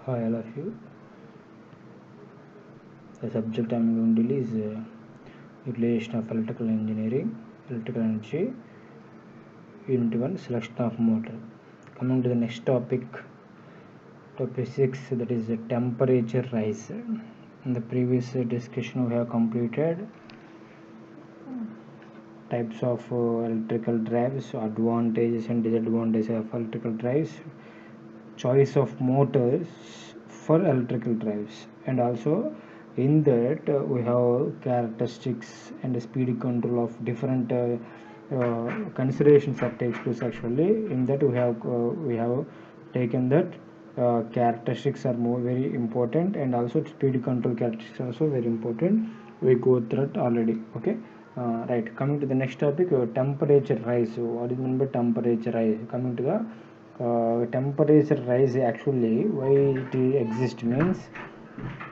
Hi all of you. The subject I am going to deal is utilization of electrical engineering, electrical energy, unit 1, selection of motor. Coming to the next topic 6, that is the temperature rise. In the previous discussion we have completed types of electrical drives, advantages and disadvantages of electrical drives, choice of motors for electrical drives, and also in that we have characteristics and speed control of different considerations that takes place. Actually in that we have taken that characteristics are more very important, and also speed control characteristics are also very important. We go through it already. Okay. Right, coming to the next topic, temperature rise. So what is meant by temperature rise? Coming to the temperature rise, actually why it exists means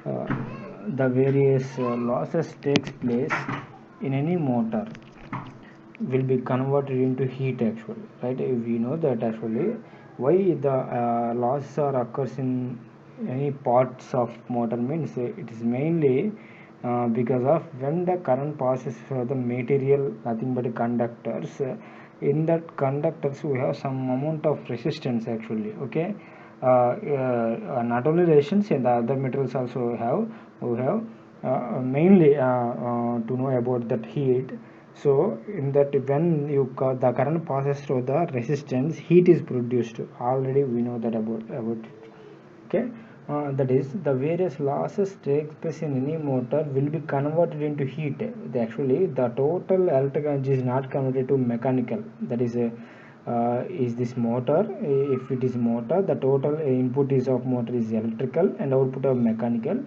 the various losses takes place in any motor will be converted into heat, actually, right? We know that actually why the loss or occurs in any parts of motor means it is mainly because of when the current passes through the material, nothing but conductors. In that conductors we have some amount of resistance, actually. Okay. Not only resistance, and the other materials also have we have mainly to know about that heat. So in that, when the current passes through the resistance, heat is produced. Already we know that about it. Okay. That is, the various losses take place in any motor will be converted into heat. Actually the total electrical energy is not converted to mechanical. That is this motor. If it is motor, the total input is of motor is electrical and output of mechanical,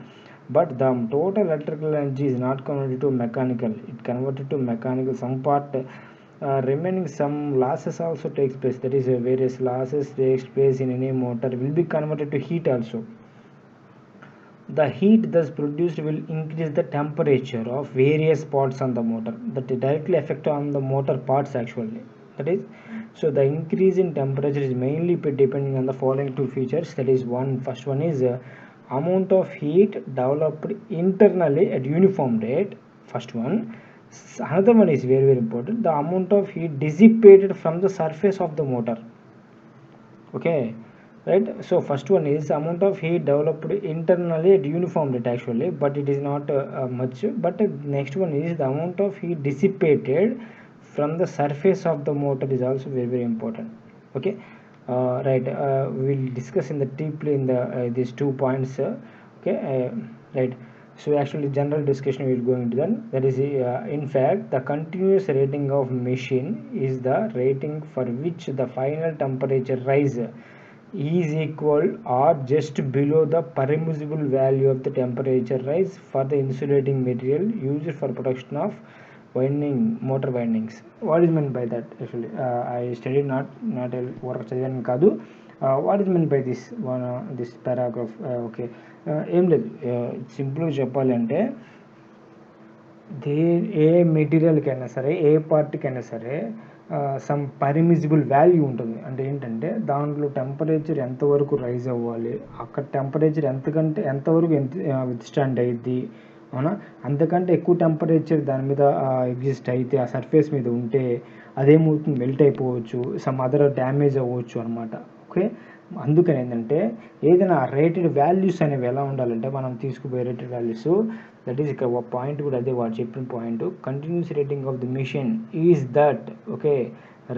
but the total electrical energy is not converted to mechanical. It converted to mechanical some part. Remaining some losses also takes place. That is, various losses takes place in any motor will be converted to heat also. The heat thus produced will increase the temperature of various parts on the motor that directly affect on the motor parts, actually. That is, so the increase in temperature is mainly depending on the following two features. That is, first one is amount of heat developed internally at uniform rate. First one. Another one is very very important, the amount of heat dissipated from the surface of the motor. Okay, right? So first one is amount of heat developed internally at uniform rate, actually, but it is not much. But next one is the amount of heat dissipated from the surface of the motor is also very very important. Okay. Right, we will discuss in the deeply in the these 2 points. Okay. Right, so actually general discussion we will go into then. That is, in fact, the continuous rating of machine is the rating for which the final temperature rise is equal or just below the permissible value of the temperature rise for the insulating material used for production of motor windings. What is meant by that? Actually I studied not చదివాను కాదు. What is meant by this paragraph? Okay. ఏం లేదు, సింపుల్గా చెప్పాలంటే ఏ మెటీరియల్కైనా సరే, ఏ పార్ట్కైనా సరే some permissible value ఉంటుంది. అంటే ఏంటంటే దాంట్లో టెంపరేచర్ ఎంతవరకు రైజ్ అవ్వాలి, అక్కడ టెంపరేచర్ ఎంతవరకు విత్స్టాండ్ అయ్యిద్ది, అవునా? అంతకంటే ఎక్కువ టెంపరేచర్ దాని మీద ఎగ్జిస్ట్ అయితే, ఆ సర్ఫేస్ మీద ఉంటే అదేమవుతుంది, మెల్ట్ అయిపోవచ్చు, సమ్ అదర్ డ్యామేజ్ అవ్వచ్చు అనమాట. ఓకే. అందుకని ఏంటంటే ఏదైనా రేటెడ్ వాల్యూస్ అనేవి ఎలా ఉండాలంటే, మనం తీసుకుపోయే రేటెడ్ వాల్యూస్, దట్ ఈస్ ఇక్కడ ఒక పాయింట్ కూడా అదే వాడు చెప్పిన point. Continuous rating of the machine is that. Okay.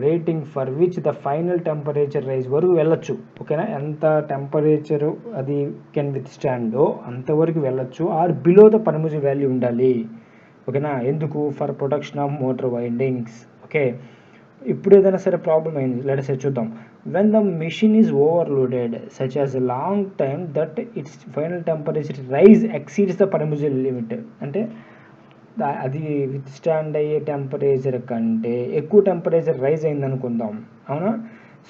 Rating for which the final temperature rise వరకు వెళ్ళొచ్చు. ఓకేనా? ఎంత టెంపరేచర్ అది కెన్ విత్ స్టాండో అంతవరకు వెళ్ళొచ్చు, or below the permissible value ఉండాలి. ఓకేనా? ఎందుకు? For protection of motor windings. Okay. ఇప్పుడు ఏదైనా సరే ప్రాబ్లం అయింది, లెట్స్ సే చూద్దాం. When the machine is overloaded such as a long time that its final temperature rise exceeds the permissible limit. అంటే అది విత్ స్టాండ్ అయ్యే టెంపరేచర్ కంటే ఎక్కువ టెంపరేచర్ రైజ్ అయింది అనుకుందాం, అవునా?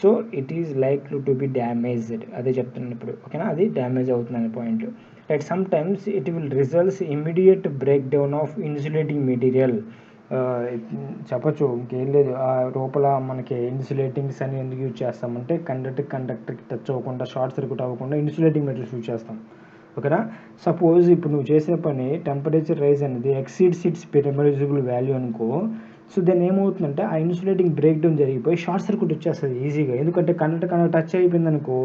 So it is likely to be damaged. అదే చెప్తున్నాను ఇప్పుడు. ఓకేనా? అది డ్యామేజ్ అవుతుందనే point. Right, some times it will results immediate break down of insulating material చెప్పచ్చు, ఇంకేం లేదు. లోపల మనకి ఇన్సులేటింగ్స్ అని ఎందుకు యూజ్ చేస్తామంటే కండక్టర్కి టచ్ అవ్వకుండా, షార్ట్ సర్క్యూట్ అవ్వకుండా ఇన్సులేటింగ్ మెటీరియల్స్ యూజ్ చేస్తాం. ఓకేనా. సపోజ్ ఇప్పుడు నువ్వు చేసిన పని టెంపరేచర్ రైజ్ అనేది ఎక్సీడ్స్ ఇట్స్ పెర్మిసిబుల్ వాల్యూ అనుకో. సో దాన్ని ఏమవుతుందంటే ఆ ఇన్సులేటింగ్ బ్రేక్ డౌన్ జరిగిపోయి షార్ట్ సర్క్యూట్ వచ్చేస్తుంది ఈజీగా, ఎందుకంటే కండక్టర్ టచ్ అయిపోయింది అనుకో.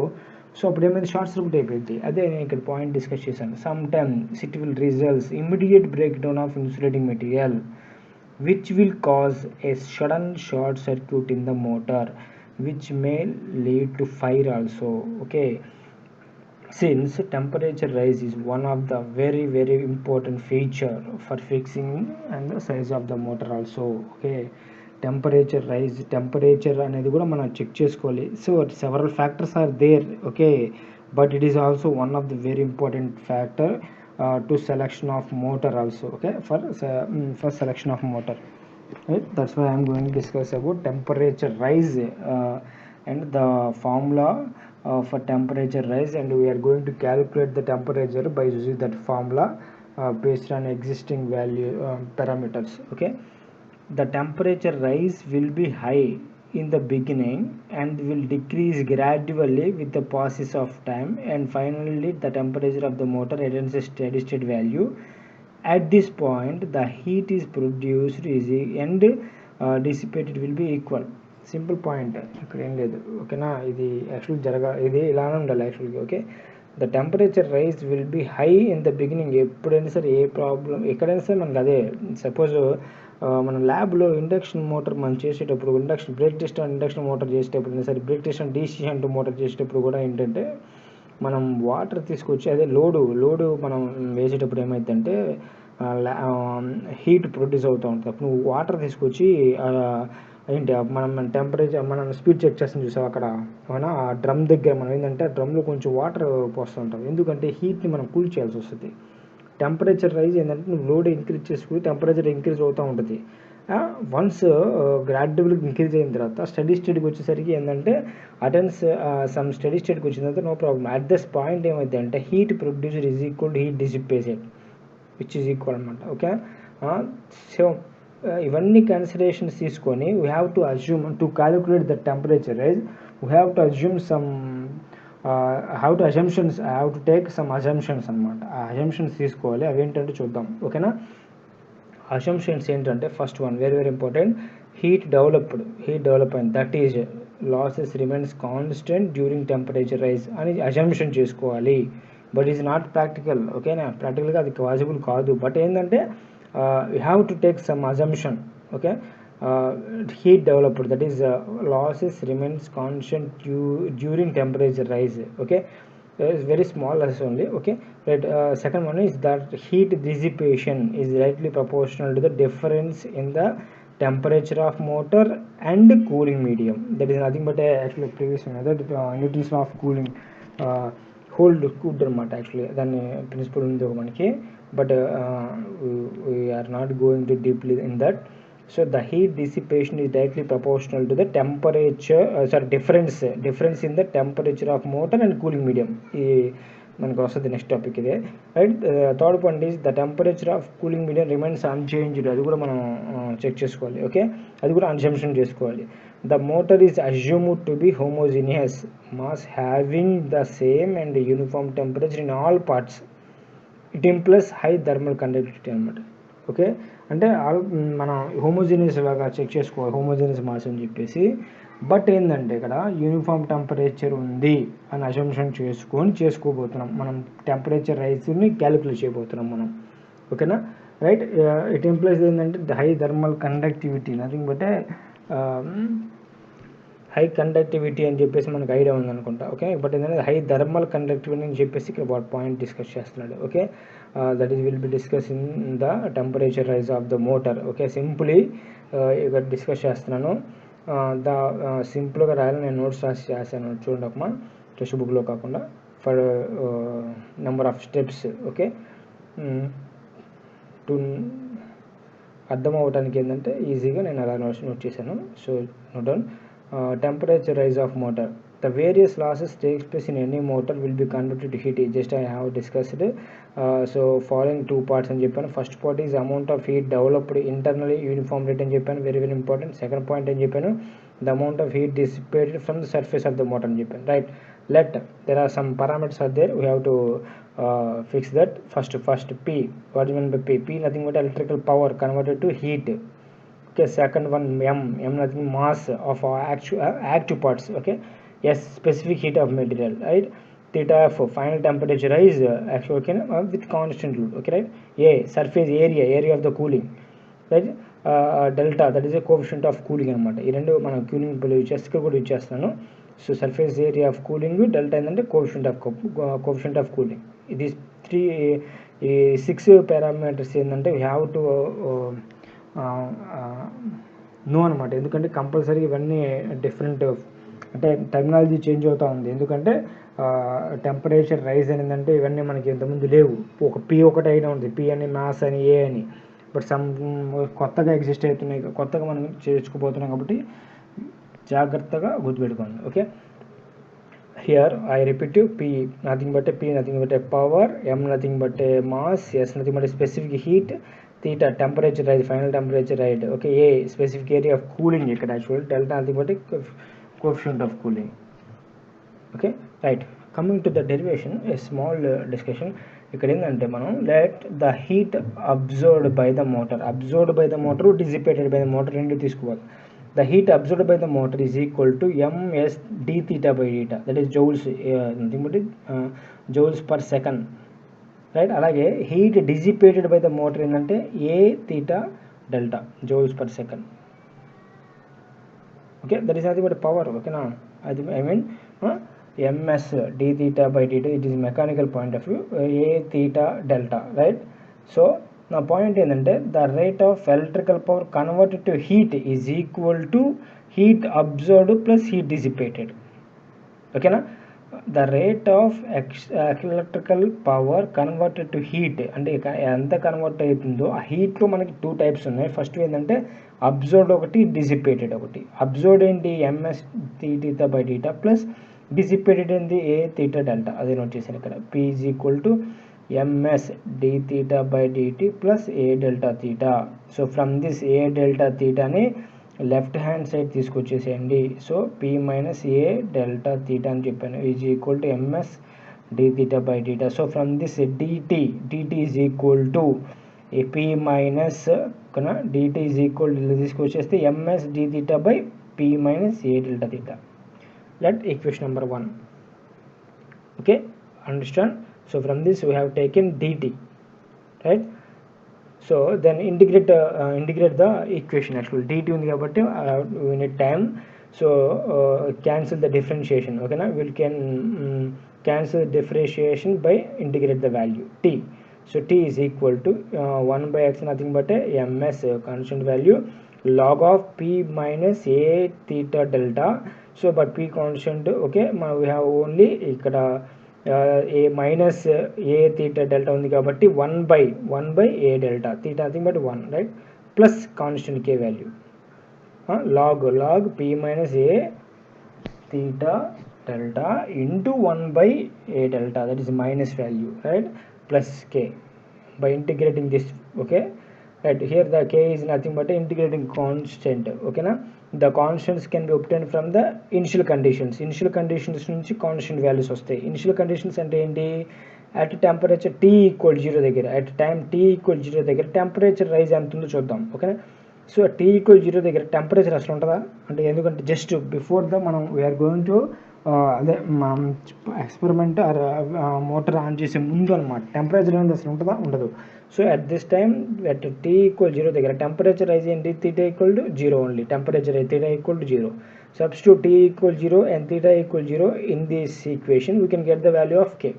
సో అప్పుడు ఏమైంది, షార్ట్ సర్క్యూట్ అయిపోయింది. అదే నేను ఇక్కడ పాయింట్ డిస్కస్ చేశాను. Some times it will results immediate break down of insulating material which will cause a sudden short circuit in the motor, which may lead to fire also. Okay, since temperature rise is one of the very important feature for fixing and the size of the motor also. Okay, temperature rise, temperature అనేది కూడా మనం check చేసుకోవాలి. So several factors are there. Okay, but it is also one of the very important factor to selection of motor also. Okay, for selection of motor, right? That's why I am going to discuss about temperature rise and the formula for temperature rise, and we are going to calculate the temperature by using that formula based on existing value parameters. Okay, the temperature rise will be high in the beginning and will decrease gradually with the passage of time, and finally the temperature of the motor attains a steady state value. At this point the heat is produced and dissipated will be equal. Simple point, ఇక్కడ ఏం లేదు. ఓకేనా, ఇది actual ఇది ఇలానే ఉండాలి యాక్చువల్గా. Okay, the temperature rise will be high in the beginning. ఎప్పుడైనా సరే ఏ ప్రాబ్లం ఎక్కడైనా సరే మనకు అదే. సపోజ్ మన ల్యాబ్లో ఇండక్షన్ మోటార్ మనం చేసేటప్పుడు, break test and induction motor చేసేటప్పుడు సరే, బ్రేక్ టెస్ట్ అండ్ డీసీ అంటూ మోటార్ చేసేటప్పుడు కూడా ఏంటంటే మనం వాటర్ తీసుకొచ్చి అదే లోడు మనం వేసేటప్పుడు ఏమైందంటే హీట్ ప్రొడ్యూస్ అవుతూ ఉంటుంది. అప్పుడు నువ్వు వాటర్ తీసుకొచ్చి ఏంటి మనం టెంపరేచర్ మనం స్పీడ్ చెక్ చేస్తాం చూసాం అక్కడ, అవునా, ఆ డ్రమ్ దగ్గర మనం ఏంటంటే ఆ డ్రమ్లో కొంచెం వాటర్ పోస్తుంటాం, ఎందుకంటే హీట్ని మనం కూల్ చేయాల్సి వస్తుంది. టెంపరేచర్ రైజ్ ఏంటంటే నువ్వు లోడ్ ఇంక్రీజ్ చేసుకుని టెంపరేచర్ ఇంక్రీజ్ అవుతూ ఉంటుంది. వన్స్ గ్రాడ్యువల్గా ఇంక్రీజ్ అయిన తర్వాత స్టడీ స్టేట్కి వచ్చేసరికి ఏంటంటే అటెన్స్ సమ్ స్టడీ స్టేట్కి వచ్చిన తర్వాత no problem. At this point ఏమైంది అంటే heat produced is equal to heat dissipated which is equal అనమాట. ఓకే, సో ఇవన్నీ కన్సిడరేషన్స్ తీసుకొని we have to assume to calculate the temperature rise. We have to assume some have to take some assumptions అనమాట. ఆ assumptions తీసుకోవాలి. అవి ఏంటంటే చూద్దాం. ఓకేనా, అజంప్షన్స్ ఏంటంటే first one very important, heat develop అయింది, that is losses remains constant during temperature rise అని అజంప్షన్ చేసుకోవాలి. But is not practical. ఓకేనా, ప్రాక్టికల్గా అది పాసిబుల్ కాదు. బట్ ఏంటంటే you have to take some assumption. Okay, heat developed, that is losses remains constant during temperature rise. Okay, it's very small losses only. Okay, right. Second one is that heat dissipation is directly proportional to the difference in the temperature of motor and cooling medium. That is nothing but actually previous another Newton's law of cooling hold good అనమాట. Actually దాన్ని principle ఉంది ఒక మనకి, but we are not going to deeply in that. So the heat dissipation is directly proportional to the temperature difference in the temperature of motor and cooling medium. ఈ మనకు వస్తుంది next topic ఇదే, right. Third point is the temperature of cooling medium remains unchanged. అది కూడా మనం check చేసుకోవాలి. Okay, అది కూడా అన్జంప్షన్ చేసుకోవాలి. The motor is assumed to be homogeneous mass having the same and uniform temperature in all parts. It implies high thermal conductivity అనమాట. Okay, అంటే మనం హోమోజీనియస్ లాగా చెక్ చేసుకోవాలి, హోమోజీనియస్ మాస్ అని చెప్పేసి. బట్ ఏంటంటే ఇక్కడ యూనిఫామ్ టెంపరేచర్ ఉంది అని అజంప్షన్ చేసుకోబోతున్నాం మనం. టెంపరేచర్ రైజ్ని క్యాలిక్యులేట్ చేయబోతున్నాం మనం. ఓకేనా, రైట్. ఇట్ ఇంప్లైస్ ఏంటంటే high thermal conductivity, nothing but high conductivity అని చెప్పేసి మనకు ఐడియా ఉందనుకుంటా. ఓకే, బట్ ఏంటంటే హై థర్మల్ కండక్టివిటీ అని చెప్పేసి ఇక్కడ వాట్ పాయింట్ డిస్కస్ చేస్తున్నాడు. Okay, that is will be discuss in the temperature rise of the motor. Okay, simply ఇక్కడ డిస్కస్ చేస్తున్నాను. సింపుల్గా రాయాలి, నేను నోట్స్ రాసి చేశాను చూడండి ఒకమా, టెక్స్ట్ బుక్లో కాకుండా, for number of steps. Okay, to అర్థం అవ్వడానికి ఏంటంటే ఈజీగా నేను అలా నోట్ చేశాను. So note down. Temperature rise of motor. the various losses takes place in any motor will be converted to heat. Just I have discussed. So following two parts అని చెప్పాను. First part is amount of heat developed internally uniform rate అని చెప్పాను, very very important. Second point అని చెప్పాను, the amount of heat dissipated from the surface of the motor అని చెప్పాను, right? Let there are some parameters are there, we have to fix that. First P, what do you mean by P? P nothing but electrical power converted to heat. Okay, second one M nothing mass of active parts. Okay, yes, specific heat of material, right? Theta F final temperature rise actual with constant load. Okay, right? A surface area of the cooling, right? Delta, that is a coefficient of cooling అనమాట. ఈ రెండు మనం cooling ఇప్పుడు use చేస్తే కూడా use చేస్తున్నాను. So surface area of cooling, delta ఏంటంటే coefficient of cooling. ఇది 6 పారామీటర్స్ ఏంటంటే వీ హ్యావ్ టు నో అనమాట. ఎందుకంటే కంపల్సరీ ఇవన్నీ డిఫరెంట్, అంటే టెక్నాలజీ చేంజ్ అవుతూ ఉంది. ఎందుకంటే టెంపరేచర్ రైజ్ అని ఏంటంటే ఇవన్నీ మనకి ఇంతకుముందు లేవు. ఒక పి ఒకటి అయినా ఉంది, పి అని మాస్ అని ఏ అని, బట్ సమ్ కొత్తగా ఎగ్జిస్ట్ అవుతున్నాయి, కొత్తగా మనం చేర్చుకుపోతున్నాం కాబట్టి జాగ్రత్తగా గుర్తుపెట్టుకోండి. Okay, here I repeat, P nothing but P nothing but power, M nothing but mass, S nothing but specific heat, theta temperature rise final temperature rise. Okay, A specific area of cooling ఇక్కడ actually, delta nothing but coefficient of cooling. Okay, right, coming to the derivation, a small discussion. ఇక్కడ ఏంటంటే మనం let the heat absorbed by the motor dissipated by the motor రెండు తీసుకోవాలి. The heat absorbed by the motor is equal to ms d theta by theta, that is joules, nothing but joules per second, right. అలాగే heat dissipated by the motor ఏంటంటే a theta delta joules per second. Okay, that is nothing but power. ఓకేనా, అది I mean ms d theta by theta, it is mechanical point of view, a theta delta, right. So నా point ఏంటంటే the rate of electrical power converted to heat is equal to heat absorbed plus heat dissipated. ఓకేనా, the rate of electrical power converted to heat అంటే ఎంత convert అవుతుందో ఆ హీట్లో మనకి 2 types ఉన్నాయి. First ఏంటంటే అబ్జర్వ్డ్ ఒకటి, డిసిపేటెడ్ ఒకటి. అబ్జర్వ్డ్ ఏంటి ms theta by theta plus dissipated ఏంటి ఏ తీటా డెల్టా, అదే నోట్ చేశాను ఇక్కడ. P is equal to ms d theta by dt plus a delta theta. So from this a delta తీటాని left hand side తీసుకొచ్చేసేయండి. So p minus ఏ delta theta అని చెప్పాను is equal to ms d theta by theta. So from this dt is equal to p minus dt is equal to తీసుకొచ్చేస్తే ms d theta by p minus A delta theta. Let equation number 1. Okay, understand. So from this we have taken dt, right. So then integrate the equation. Actual dt ఉంది కాబట్టి we need time. So cancel the differentiation. ఓకేనా, we can cancel the differentiation by integrate the value t. So t is equal to 1 by x nothing but ms constant value log of p minus a theta delta. So but p constant. Okay, we have only ఇక్కడ A minus A theta delta ఉంది కాబట్టి 1 by A delta theta nothing but 1, right, plus constant K value log P minus A theta delta into 1 by A delta, that is minus value, right, plus K by integrating this. Okay, right, here the k is nothing but integrating constant. ఓకేనా, the constants can be obtained from the initial conditions నుంచి constant values వస్తాయి. Initial conditions అంటే ఏంటి? At temperature t equal 0 దగ్గర, at time t equal 0 దగ్గర temperature rise ఎంత ఉందో చూద్దాం. ఓకేనా, సో t ఈక్వల్ 0 దగ్గర టెంపరేచర్ అసలు ఉంటుందా అంటే, ఎందుకంటే జస్ట్ బిఫోర్ ద మనం వీఆర్ గోయింగ్ టు అదే మనం ఎక్స్పెరిమెంట్ మోటార్ ఆన్ చేసే ముందు అనమాట టెంపరేచర్ అనేది అసలు ఉంటుందా? ఉండదు. So at this time at t equal 0 దగ్గర టెంపరేచర్ రైజ్ ఏంటి? theta equal to 0 only. Temperature theta equal to 0. Substitute t equal 0 and theta equal 0 in this equation, we can get the value of k.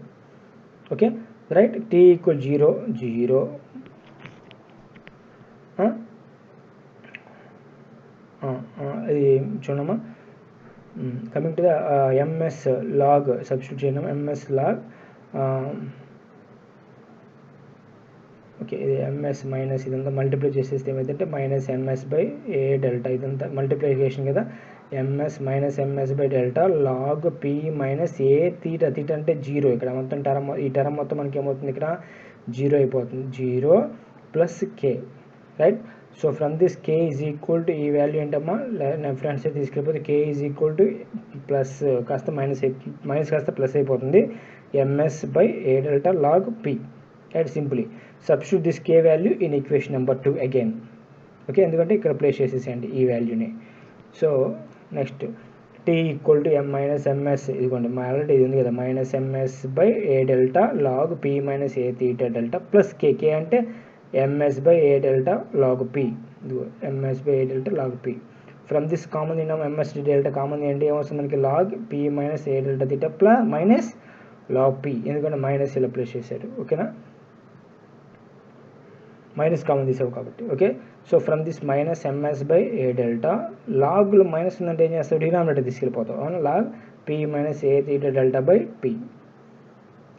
Okay, right, t equal 0 ఇది చూడమ్మా. Coming to the ms log, substitute చేయడం ms log. Okay, ఇది ms minus ఇదంతా multiply చేసేస్తే ఏమైందంటే minus ms by A delta, ఇదంతా multiplication కదా. ms minus ms by delta log p minus a theta. theta అంటే 0. ఇక్కడ మొత్తం టర్మ్ ఈ టర్మ్ మొత్తం మనకి ఏమవుతుంది ఇక్కడ 0 అయిపోతుంది. 0 plus k, right. So from this k is equal to ఈ వాల్యూ ఏంటమ్మా లెఫ్ట్ హ్యాండ్ సైడ్ తీసుకెళ్ళిపోతే k ఈజ్ ఈక్వల్ టు ప్లస్ కాస్త మైనస్ కాస్త ప్లస్ అయిపోతుంది ms by a delta log p, right. Simply substitute this k value in equation number 2 again. Okay, ఎందుకంటే ఇక్కడ place చేసేసేయండి ఈ వాల్యూని. So next t equal to m minus ms, ఇదిగోండి ఆల్రెడీ ఇది ఉంది కదా, minus ms by A delta log p minus A theta delta plus k. k అంటే ms by A delta log p, ఇదిగో ms by A delta log p. From this common తిన్నాం ms delta common ఏంటి ఏమొస్తుంది మనకి log p minus ఏ delta theta plus minus log p, ఎందుకంటే minus ఇలా place చేశారు. ఓకేనా, మైనస్ కామన్ తీసావు కాబట్టి. Okay, so from this minus ms by A delta లాగ్లో మైనస్ ఉందంటే ఏం చేస్తావు డినామినేటర్ తీసుకెళ్ళిపోతావు. అవునా, log p minus A theta delta by p,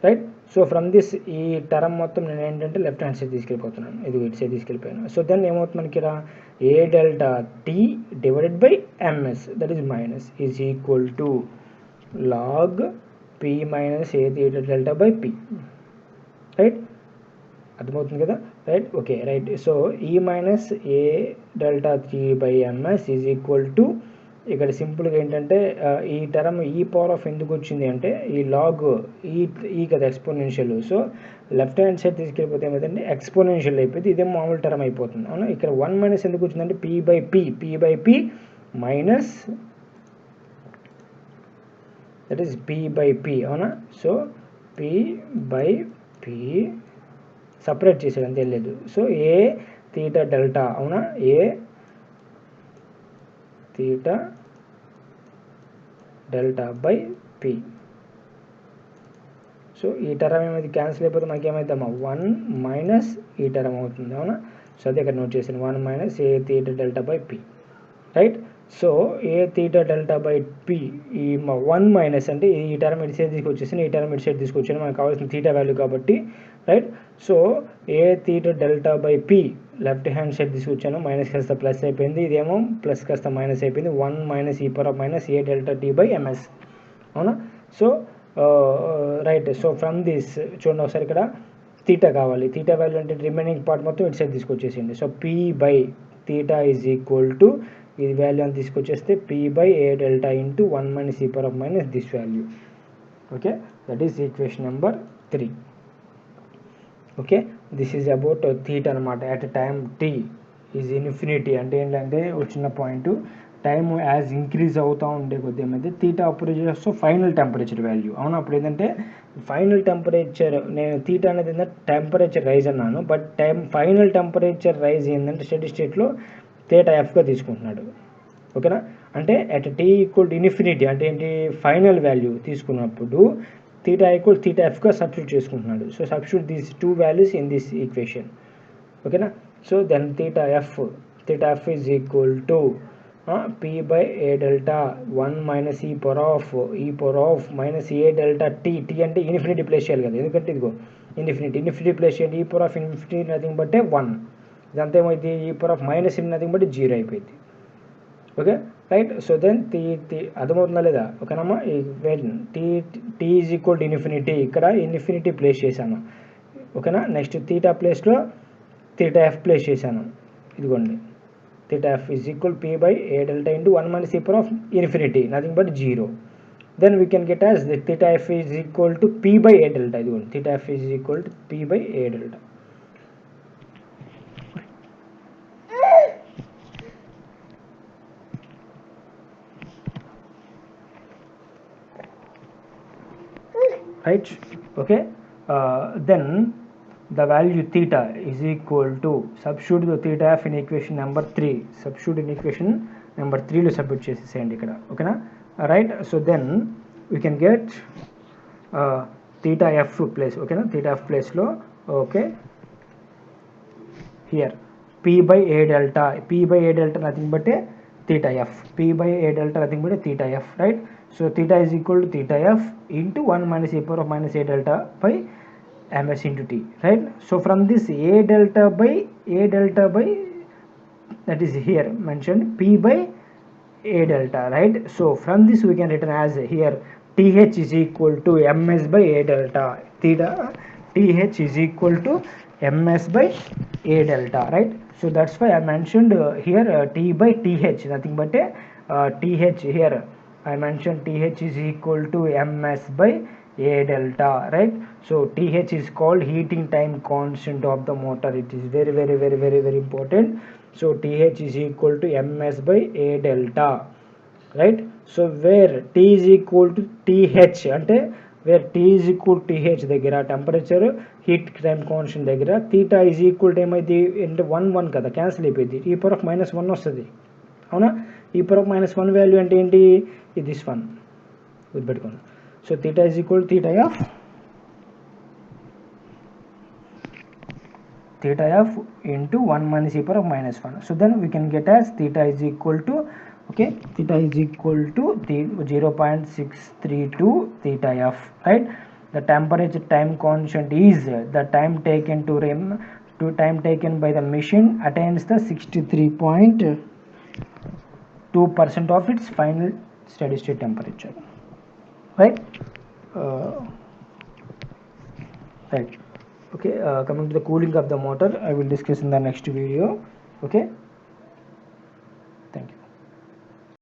right. So from this ఈ టర్మ్ మొత్తం నేను ఏంటంటే లెఫ్ట్ హ్యాండ్ సైడ్ తీసుకెళ్ళిపోతున్నాను, ఇది ఇటు సైడ్ తీసుకెళ్ళిపోయాను. సో దెన్ ఏమవుతుంది మనకి ఇక్కడ A delta t divided by ms that is minus is equal to log p minus A theta delta by p, right. అర్థమవుతుంది కదా, రైట్. Okay, right. సో ఈ minus A delta T by ms is equal to ఇక్కడ సింపుల్గా ఏంటంటే ఈ term ఈ power of ఎందుకు వచ్చింది అంటే ఈ లాగ్ ఈ కదా exponential. So left hand side తీసుకెళ్ళిపోతే ఏమైందంటే ఎక్స్పోనెన్షియల్ అయిపోయింది, ఇదే మామూలు టర్మ్ అయిపోతుంది. అవునా, ఇక్కడ 1 మైనస్ ఎందుకు వచ్చిందంటే p by p minus that is p by p. అవునా, సో p బై p సపరేట్ చేసాడు అంతే లేదు. సో ఏ తీటా డెల్టా, అవునా, a theta delta by p. సో ఈ టర్మ్ ఏమైంది క్యాన్సిల్ అయిపోతే మనకి ఏమైందమ్మా 1 మైనస్ ఈ టర్మ్ అవుతుంది. అవునా, సో అదే ఇక్కడ నోట్ చేసాను 1 minus A theta delta by p, right. So A theta delta by p ఈ 1 మైనస్ అంటే ఈ టర్మ్ ఇటు సైడ్ తీసుకొచ్చేసి ఈ టర్మ్ ఇటు సైడ్ తీసుకొచ్చాను మనకు కావాల్సిన తీటా వాల్యూ కాబట్టి, right. So A theta delta by p left hand side తీసుకొచ్చాను, మైనస్ కాస్త ప్లస్ అయిపోయింది, ఇదేమో ప్లస్ కాస్త మైనస్ అయిపోయింది 1 minus e power of minus A delta t by ms. అవునా, so right. So from this చూడండి ఒకసారి ఇక్కడ తీటా కావాలి, తీటా వాల్యూ అంటే రిమైనింగ్ పార్ట్ మొత్తం ఇటు సైడ్ తీసుకొచ్చేసింది. So p by theta is equal to ఇది వాల్యూ అని తీసుకొచ్చేస్తే p by A delta into 1 minus e power of minus this value. Okay, that is equation number 3. Okay, this is about theta అనమాట. At time t is infinity అంటే ఏంటంటే వచ్చిన point time as increase అవుతూ ఉండే కొద్ది ఏమైతే theta approach చేస్తూ final temperature value. అవును, అప్పుడు ఏంటంటే ఫైనల్ టెంపరేచర్ నేను తీటా అనేది ఏంటంటే టెంపరేచర్ రైజ్ అన్నాను, బట్ ఫైనల్ టెంపరేచర్ రైజ్ ఏంటంటే స్టడీ స్టేట్లో తీటా ఎఫ్గా తీసుకుంటున్నాడు. ఓకేనా, అంటే at t equal to infinity అంటే ఏంటి ఫైనల్ వాల్యూ తీసుకున్నప్పుడు తీటా ఈక్వల్ తీటా ఎఫ్గా సబ్స్టిట్యూట్ చేసుకుంటున్నాడు. So substitute these 2 values in this equation. ఓకేనా, so then theta F is equal to p by A delta 1 minus e power of minus A delta t అంటే infinity place చేయాలి కదా, ఎందుకంటే ఇదిగో infinity place చేయండి. ఈ power of infinity nothing బట్టే 1, ఇదంతా ఏమైంది ఈ పవర్ ఆఫ్ మైనస్ నథింగ్ బట్టి 0 అయిపోయింది. Okay, right. సో దెన్ అర్థమవుతుందా లేదా? ఓకేనమ్మా, t is equal to infinity, ఇక్కడ ఇన్ఫినిటీ ప్లేస్ చేశాను. ఓకేనా, నెక్స్ట్ తీటా ప్లేస్లో తీటా ఎఫ్ ప్లేస్ చేశాను, ఇదిగోండి theta F is equal p by A delta into 1 minus e power of infinity nothing but 0. Then we can get as theta F is equal to p by A delta, ఇదిగోండి theta F is equal to p by A delta. Right, okay, then the value theta is equal to substitute the theta f in equation number 3, substitute in equation number 3 లో substitute చేసేసేయండి ఇక్కడ. ఓకేనా, right. So then we can get theta f place, ఓకేనా, theta f ప్లేస్లో okay here p by A delta nothing but theta f, p by A delta nothing but theta f, right. So theta is equal to theta f into 1 minus e power of minus a delta by ms into t, right. So from this a delta by that is here mentioned p by A delta, right? So from this we can written as here TH is equal to ms by A delta. Theta TH is equal to ms by A delta, right? So that's why I mentioned here T by TH, nothing but a TH here. I mentioned TH is equal to ms by A delta, right? So TH is called heating time constant of the motor. It is very important. So TH is equal to ms by A delta, right? So where T is equal to TH అంటే where T is equal to TH దగ్గర temperature heat time constant దగ్గర theta is equal to ఏమైంది అంటే 1 కదా, cancel అయిపోయింది, e power of -1 వస్తుంది, అవునా? e power of -1 value అంటే ఏంటి, ఇది దిస్ వన్ గుర్తుపెట్టుకోండి. So theta is equal to theta f into 1 minus e power of -1. So then we can get as theta is equal to, okay, theta is equal to 0.632 theta f, right? The temperature time constant is the time taken time taken by the machine attains the 63.2% of its final steady state temperature, right? Right. Okay, coming to the cooling of the motor, I will discuss in the next video. Okay, thank you.